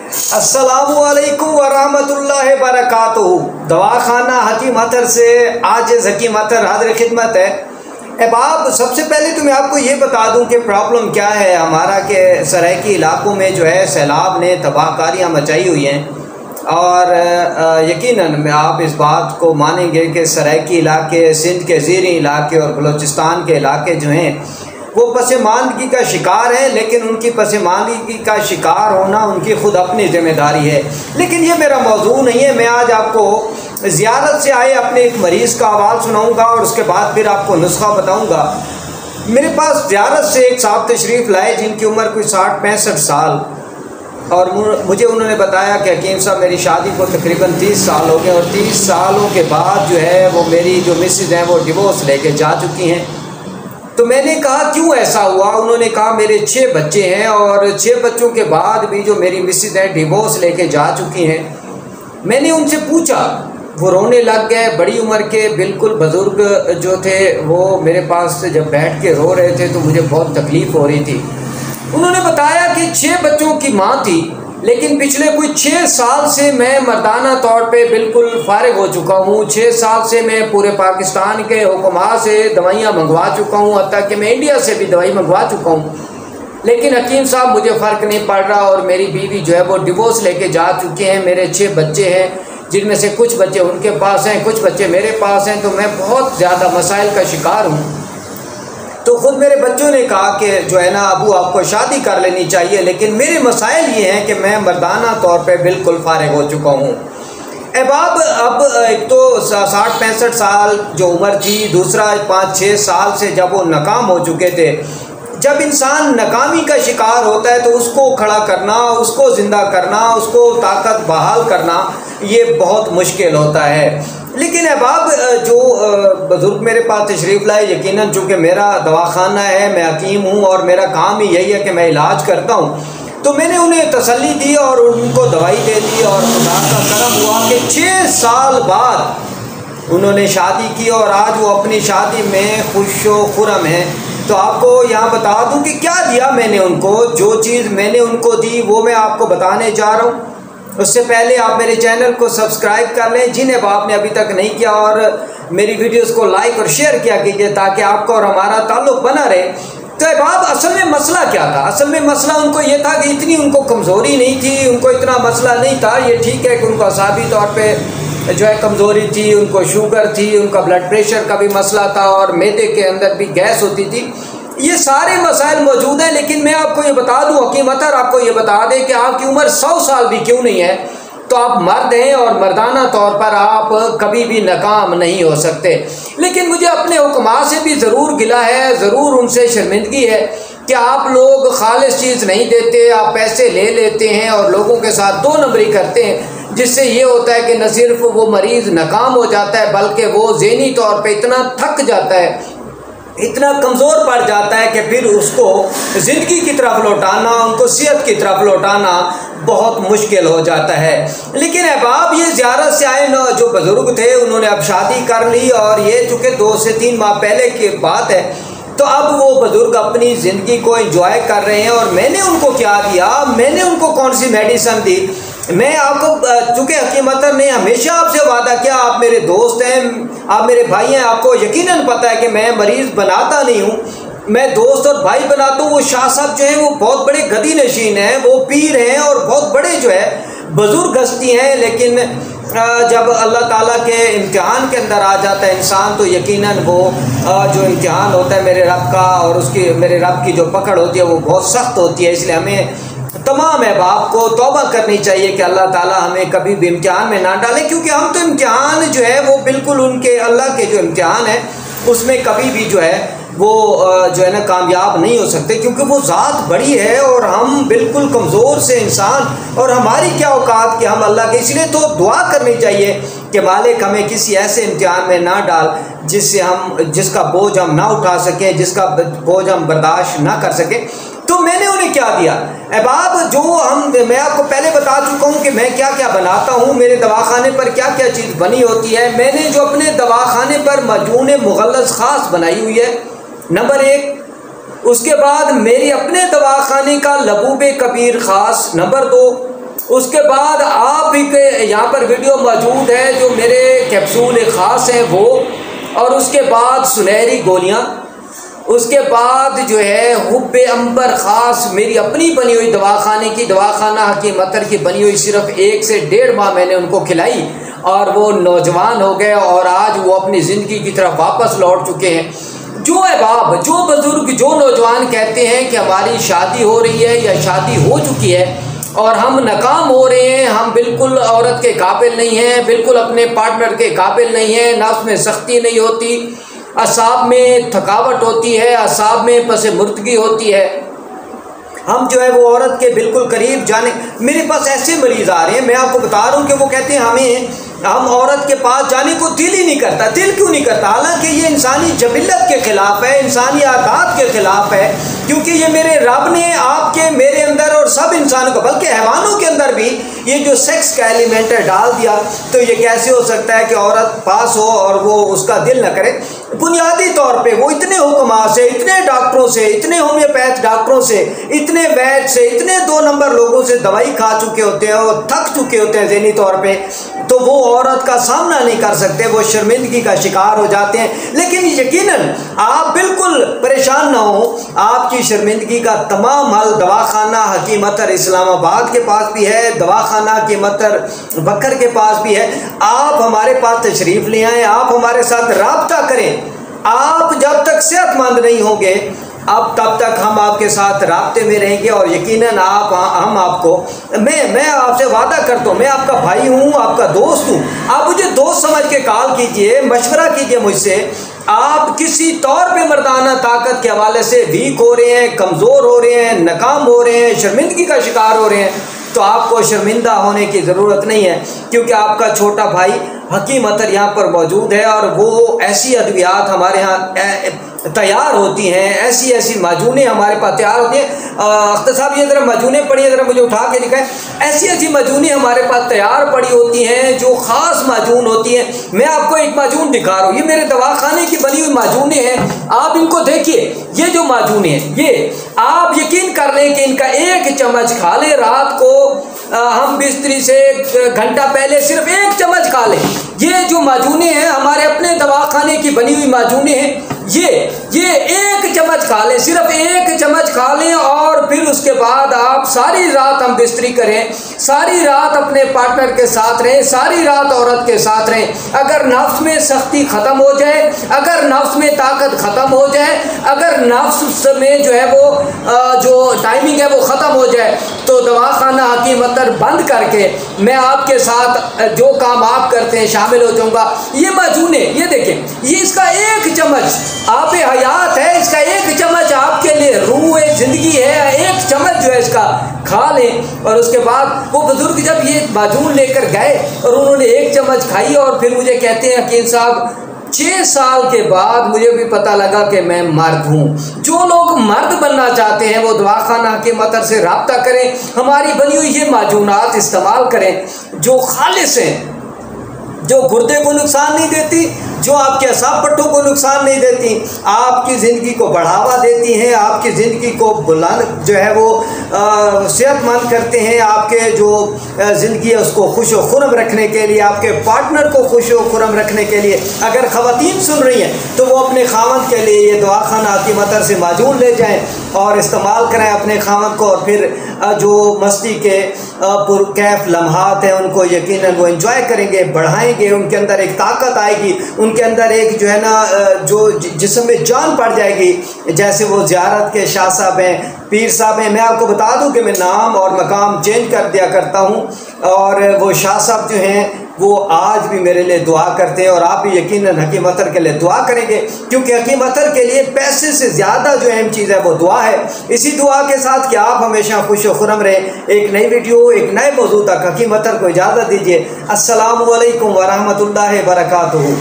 अस्सलामुअलैकुम वरहमतुल्लाहि वबरकातुहू। दवाखाना हकीम अतर से आज हकीम अतर हाज़िर खिदमत है। अब सबसे पहले तो मैं आपको ये बता दूं कि प्रॉब्लम क्या है हमारा, कि सराइकी इलाकों में जो है सैलाब ने तबाहकारियाँ मचाई हुई हैं और यकीनन आप इस बात को मानेंगे कि सराइकी इलाके, सिंध के ज़ीरी इलाके और बलूचिस्तान के इलाके जो हैं वो पसमानदगी का शिकार है। लेकिन उनकी पसमानदगी का शिकार होना उनकी ख़ुद अपनी ज़िम्मेदारी है। लेकिन ये मेरा मौजू नहीं है। मैं आज आपको ज़ियारत से आए अपने एक मरीज़ का अहवाल सुनाऊंगा और उसके बाद फिर आपको नुस्खा बताऊंगा। मेरे पास ज़ियारत से एक साहब तशरीफ़ लाए जिनकी उम्र कोई 60-65 साल, और मुझे उन्होंने बताया कि हकीम साहब मेरी शादी को तकरीबन 30 साल हो गए और 30 सालों के बाद जो है वो मेरी जो मिसेज़ हैं वो डिवोर्स लेके जा चुकी हैं। तो मैंने कहा क्यों ऐसा हुआ? उन्होंने कहा मेरे 6 बच्चे हैं और 6 बच्चों के बाद भी जो मेरी मिसेज़ हैं डिवोर्स लेके जा चुकी हैं। मैंने उनसे पूछा, वो रोने लग गए। बड़ी उम्र के बिल्कुल बुज़ुर्ग जो थे वो मेरे पास जब बैठ के रो रहे थे तो मुझे बहुत तकलीफ़ हो रही थी। उन्होंने बताया कि 6 बच्चों की माँ थी, लेकिन पिछले कोई 6 साल से मैं मर्दाना तौर पे बिल्कुल फारिग हो चुका हूँ। 6 साल से मैं पूरे पाकिस्तान के हुक्मा से दवाइयाँ मंगवा चुका हूँ, हत्ता कि मैं इंडिया से भी दवाई मंगवा चुका हूँ। लेकिन हकीम साहब मुझे फ़र्क नहीं पड़ रहा और मेरी बीवी जो है वो डिवोर्स लेके जा चुके हैं। मेरे 6 बच्चे हैं, जिनमें से कुछ बच्चे उनके पास हैं, कुछ बच्चे मेरे पास हैं। तो मैं बहुत ज़्यादा मसाइल का शिकार हूँ। तो ख़ुद मेरे बच्चों ने कहा कि जो है ना अबू आपको शादी कर लेनी चाहिए, लेकिन मेरे मसाइल ये हैं कि मैं मर्दाना तौर पे बिल्कुल फारिग हो चुका हूँ। अब एक तो 60-65 साल जो उम्र थी, दूसरा 5-6 साल से जब वो नाकाम हो चुके थे। जब इंसान नाकामी का शिकार होता है तो उसको खड़ा करना, उसको ज़िंदा करना, उसको ताकत बहाल करना ये बहुत मुश्किल होता है। लेकिन अहबाब जो बुज़ुर्ग मेरे पास तशरीफ़ लाए, यकीनन चूँकि मेरा दवाखाना है, मैं हकीम हूँ और मेरा काम ही यही है कि मैं इलाज करता हूँ, तो मैंने उन्हें तसल्ली दी और उनको दवाई दे दी। और खुदा का करम हुआ कि 6 साल बाद उन्होंने शादी की और आज वो अपनी शादी में खुश व खुरम है। तो आपको यहाँ बता दूँ कि क्या दिया मैंने उनको। जो चीज़ मैंने उनको दी वो मैं आपको बताने जा रहा हूँ। उससे पहले आप मेरे चैनल को सब्सक्राइब कर लें जिन्हें आपने अभी तक नहीं किया, और मेरी वीडियोस को लाइक और शेयर किया कीजिए ताकि आपका और हमारा ताल्लुक़ बना रहे। तो अहबाब असल में मसला क्या था? असल में मसला उनको ये था कि इतनी उनको कमज़ोरी नहीं थी, उनको इतना मसला नहीं था। ये ठीक है कि उनको असाबी तौर पे जो है कमज़ोरी थी, उनको शुगर थी, उनका ब्लड प्रेशर का भी मसला था और मैदे के अंदर भी गैस होती थी। ये सारे मसाइल मौजूद हैं। लेकिन मैं आपको ये बता दूं, हकीम अतर आपको ये बता दें कि आपकी उम्र 100 साल भी क्यों नहीं है तो आप मर्द हैं और मर्दाना तौर पर आप कभी भी नाकाम नहीं हो सकते। लेकिन मुझे अपने हुक्मा से भी ज़रूर गिला है, ज़रूर उनसे शर्मिंदगी है कि आप लोग खालिस चीज़ नहीं देते, आप पैसे ले लेते हैं और लोगों के साथ 2 नंबरी करते हैं, जिससे ये होता है कि न सिर्फ वो मरीज़ नाकाम हो जाता है बल्कि वो ज़हनी तौर पर इतना थक जाता है, इतना कमज़ोर पड़ जाता है कि फिर उसको ज़िंदगी की तरफ लौटाना, उनको सेहत की तरफ लौटाना बहुत मुश्किल हो जाता है। लेकिन अहबाब ये ज़ियारत से आए न जो बुज़ुर्ग थे उन्होंने अब शादी कर ली और ये चूँकि 2 से 3 माह पहले की बात है, तो अब वो बुज़ुर्ग अपनी ज़िंदगी को एंजॉय कर रहे हैं। और मैंने उनको क्या दिया, मैंने उनको कौन सी मेडिसिन दी? मैं आपको चूँकि हकीम अतर ने हमेशा आपसे वादा किया, आप मेरे दोस्त हैं, आप मेरे भाई हैं, आपको यकीनन पता है कि मैं मरीज़ बनाता नहीं हूँ, मैं दोस्त और भाई बनाता हूँ। वो शाह साहब जो हैं वो बहुत बड़े गदी नशीन हैं, वो पीर हैं और बहुत बड़े जो है बुज़ुर्ग हस्ती हैं। लेकिन जब अल्लाह ताला के इम्तिहान के अंदर आ जाता है इंसान तो यकीनन वो जो इम्तिहान होता है मेरे रब का और उसकी मेरे रब की जो पकड़ होती है वो बहुत सख्त होती है। इसलिए हमें तमाम अहबाब को तौबा करनी चाहिए कि अल्लाह ताला हमें कभी भी इम्तिहान में ना डाले, क्योंकि हम तो इम्तिहान जो है वो बिल्कुल उनके अल्लाह के जो इम्तिहान है उसमें कभी भी जो है वो जो है ना कामयाब नहीं हो सकते, क्योंकि वो ज़ात बड़ी है और हम बिल्कुल कमज़ोर से इंसान और हमारी क्या औकात कि हम अल्लाह के। इसलिए तो दुआ करनी चाहिए कि मालिक हमें किसी ऐसे इम्तिहान में ना डाल जिसका बोझ हम ना उठा सकें, जिसका बोझ हम बर्दाश्त ना कर सकें। तो मैंने उन्हें क्या दिया अहबाब, जो मैं आपको पहले बता चुका हूँ कि मैं क्या क्या बनाता हूँ, मेरे दवाखाने पर क्या क्या चीज़ बनी होती है। मैंने जो अपने दवाखाने पर मजून मुगल्लज़ ख़ास बनाई हुई है नंबर 1, उसके बाद मेरी अपने दवाखाने का लबूब कबीर ख़ास नंबर 2, उसके बाद आप ही के यहाँ पर वीडियो मौजूद है जो मेरे कैप्सूल ख़ास हैं वो, और उसके बाद सुनहरी गोलियाँ, उसके बाद जो है हुब्बे अंबर ख़ास मेरी अपनी बनी हुई दवाखाना हकीम अतर की बनी हुई, सिर्फ 1 से 1.5 माह मैंने उनको खिलाई और वो नौजवान हो गए और आज वो अपनी ज़िंदगी की तरफ वापस लौट चुके हैं। जो अहबाब, जो बुज़ुर्ग, जो नौजवान कहते हैं कि हमारी शादी हो रही है या शादी हो चुकी है और हम नाकाम हो रहे हैं, हम बिल्कुल औरत के काबिल नहीं हैं, बिल्कुल अपने पार्टनर के काबिल नहीं हैं, नफ्स में सख्ती नहीं होती, असाब में थकावट होती है, असाब में पस मुर्दगी होती है, हम जो है वो औरत के बिल्कुल करीब जाने, मेरे पास ऐसे मरीज़ आ रहे हैं, मैं आपको बता रहा हूँ कि वो कहते हैं हम औरत के पास जाने को दिल ही नहीं करता। दिल क्यों नहीं करता? हालांकि ये इंसानी जबिलत के ख़िलाफ़ है, इंसानी आदत के ख़िलाफ़ है, क्योंकि ये मेरे रब ने आपके मेरे अंदर और सब इंसानों को, बल्कि हैवानों के अंदर भी ये जो सेक्स का एलिमेंट है डाल दिया। तो ये कैसे हो सकता है कि औरत पास हो और वो उसका दिल न करे? बुनियादी तौर पे वो इतने हुक्मा से, इतने डॉक्टरों से, इतने होम्योपैथ डॉक्टरों से, इतने वैद्य से, इतने 2 नंबर लोगों से दवाई खा चुके होते हैं और थक चुके होते हैं ज़हनी तौर पे, तो वो औरत का सामना नहीं कर सकते, वो शर्मिंदगी का शिकार हो जाते हैं। लेकिन यकीनन आप बिल्कुल परेशान ना हो, आपकी शर्मिंदगी का तमाम हल दवाखाना हकीम अतर इस्लामाबाद के पास भी है, दवाखाना हकीम अतर बकर के पास भी है। आप हमारे पास तशरीफ़ ले आएँ, आप हमारे साथ राब्ता करें। आप जब तक सेहतमंद नहीं होंगे अब तब तक हम आपके साथ राब्ते में रहेंगे और यकीनन हम आपको, मैं आपसे वादा करता हूँ, मैं आपका भाई हूँ, आपका दोस्त हूँ। आप मुझे दोस्त समझ के कॉल कीजिए, मशवरा कीजिए मुझसे। आप किसी तौर पे मर्दाना ताकत के हवाले से वीक हो रहे हैं, कमज़ोर हो रहे हैं, नाकाम हो रहे हैं, शर्मिंदगी का शिकार हो रहे हैं, तो आपको शर्मिंदा होने की ज़रूरत नहीं है, क्योंकि आपका छोटा भाई हकीम अतर यहाँ पर मौजूद है और वो ऐसी अद्वियात हमारे यहाँ तैयार होती हैं, ऐसी ऐसी माजूनें हमारे पास तैयार होती हैं। अख्तर साहब ये ज़रा माजूनें पड़ी, ज़रा मुझे उठा के दिखाएं। ऐसी ऐसी माजूनें हमारे पास तैयार पड़ी होती हैं जो ख़ास माजून होती हैं। मैं आपको एक माजून दिखा रहा हूँ, ये मेरे दवाखाने की बनी हुई माजूनें हैं, आप इनको देखिए। ये जो माजूनें हैं ये आप यकीन कर लें कि इनका 1 चम्मच खा लें रात को, हम बिस्तरी से 1 घंटा पहले सिर्फ 1 चम्मच खा लें। ये जो माजूनें हैं हमारे अपने दवाखाने की बनी हुई माजूनें हैं, ये 1 चम्मच खा लें, सिर्फ 1 चम्मच खा लें और फिर उसके बाद आप सारी रात हम बिस्तरी करें, सारी रात अपने पार्टनर के साथ रहें, सारी रात औरत के साथ रहें। अगर नफ्स में सख्ती ख़त्म हो जाए, अगर नफ्स में ताकत ख़त्म हो जाए, अगर नफ्स में जो है वो जो टाइमिंग है वो ख़त्म हो जाए, तो दवाखाना हकीम अतर बंद करके मैं आपके साथ जो काम आप करते हैं शामिल हो जाऊँगा। ये माजूने, ये देखें, ये इसका 1 चम्मच आप हयात है, इसका 1 चम्मच आपके लिए रूह ज़िंदगी है। 1 चम्मच जो है इसका खा लें और उसके बाद वो बुज़ुर्ग जब ये माजून लेकर गए और उन्होंने 1 चम्मच खाई और फिर मुझे कहते हैं हकीम साहब 6 साल के बाद मुझे भी पता लगा कि मैं मर्द हूँ। जो लोग मर्द बनना चाहते हैं वो दवाखाना हकीम अतर से रब्ता करें, हमारी बनी हुई ये माजूनात इस्तेमाल करें जो खालिस हैं, जो गुर्दे को नुकसान नहीं देती, जो आपके असाब पट्टों को नुकसान नहीं देती, आपकी ज़िंदगी को बढ़ावा देती हैं, आपकी ज़िंदगी को बुलंद जो है वो सेहतमंद करते हैं, आपके जो ज़िंदगी है उसको खुश व खुरम रखने के लिए, आपके पार्टनर को खुश व खुरम रखने के लिए। अगर ख़वातीन सुन रही हैं तो वो अपने खावंद के लिए ये दवाखाना हकीम अतर से माजून ले जाएँ और इस्तेमाल करें अपने खावंद को, और फिर जो मस्ती के पुरकैफ लम्हात हैं उनको यकीनन वो एंजॉय करेंगे, बढ़ाएंगे, उनके अंदर एक ताकत आएगी, उनके अंदर एक जो है ना जो जिस्म में जान पड़ जाएगी। जैसे वो ज़ियारत के शाह साहब हैं, पीर साहब हैं, मैं आपको बता दूं कि मैं नाम और मकाम चेंज कर दिया करता हूं, और वो शाह साहब जो हैं वो आज भी मेरे लिए दुआ करते हैं और आप भी यकीनन हकीम अतर के लिए दुआ करेंगे, क्योंकि हकीम अतर के लिए पैसे से ज़्यादा जो अहम चीज़ है वो दुआ है। इसी दुआ के साथ कि आप हमेशा खुश व खुरम रहें। एक नई वीडियो, एक नए मौजू तक हकीम अतर को इजाज़त दीजिए। अस्सलामु अलैकुम व रहमतुल्लाहि व बरकातुहू।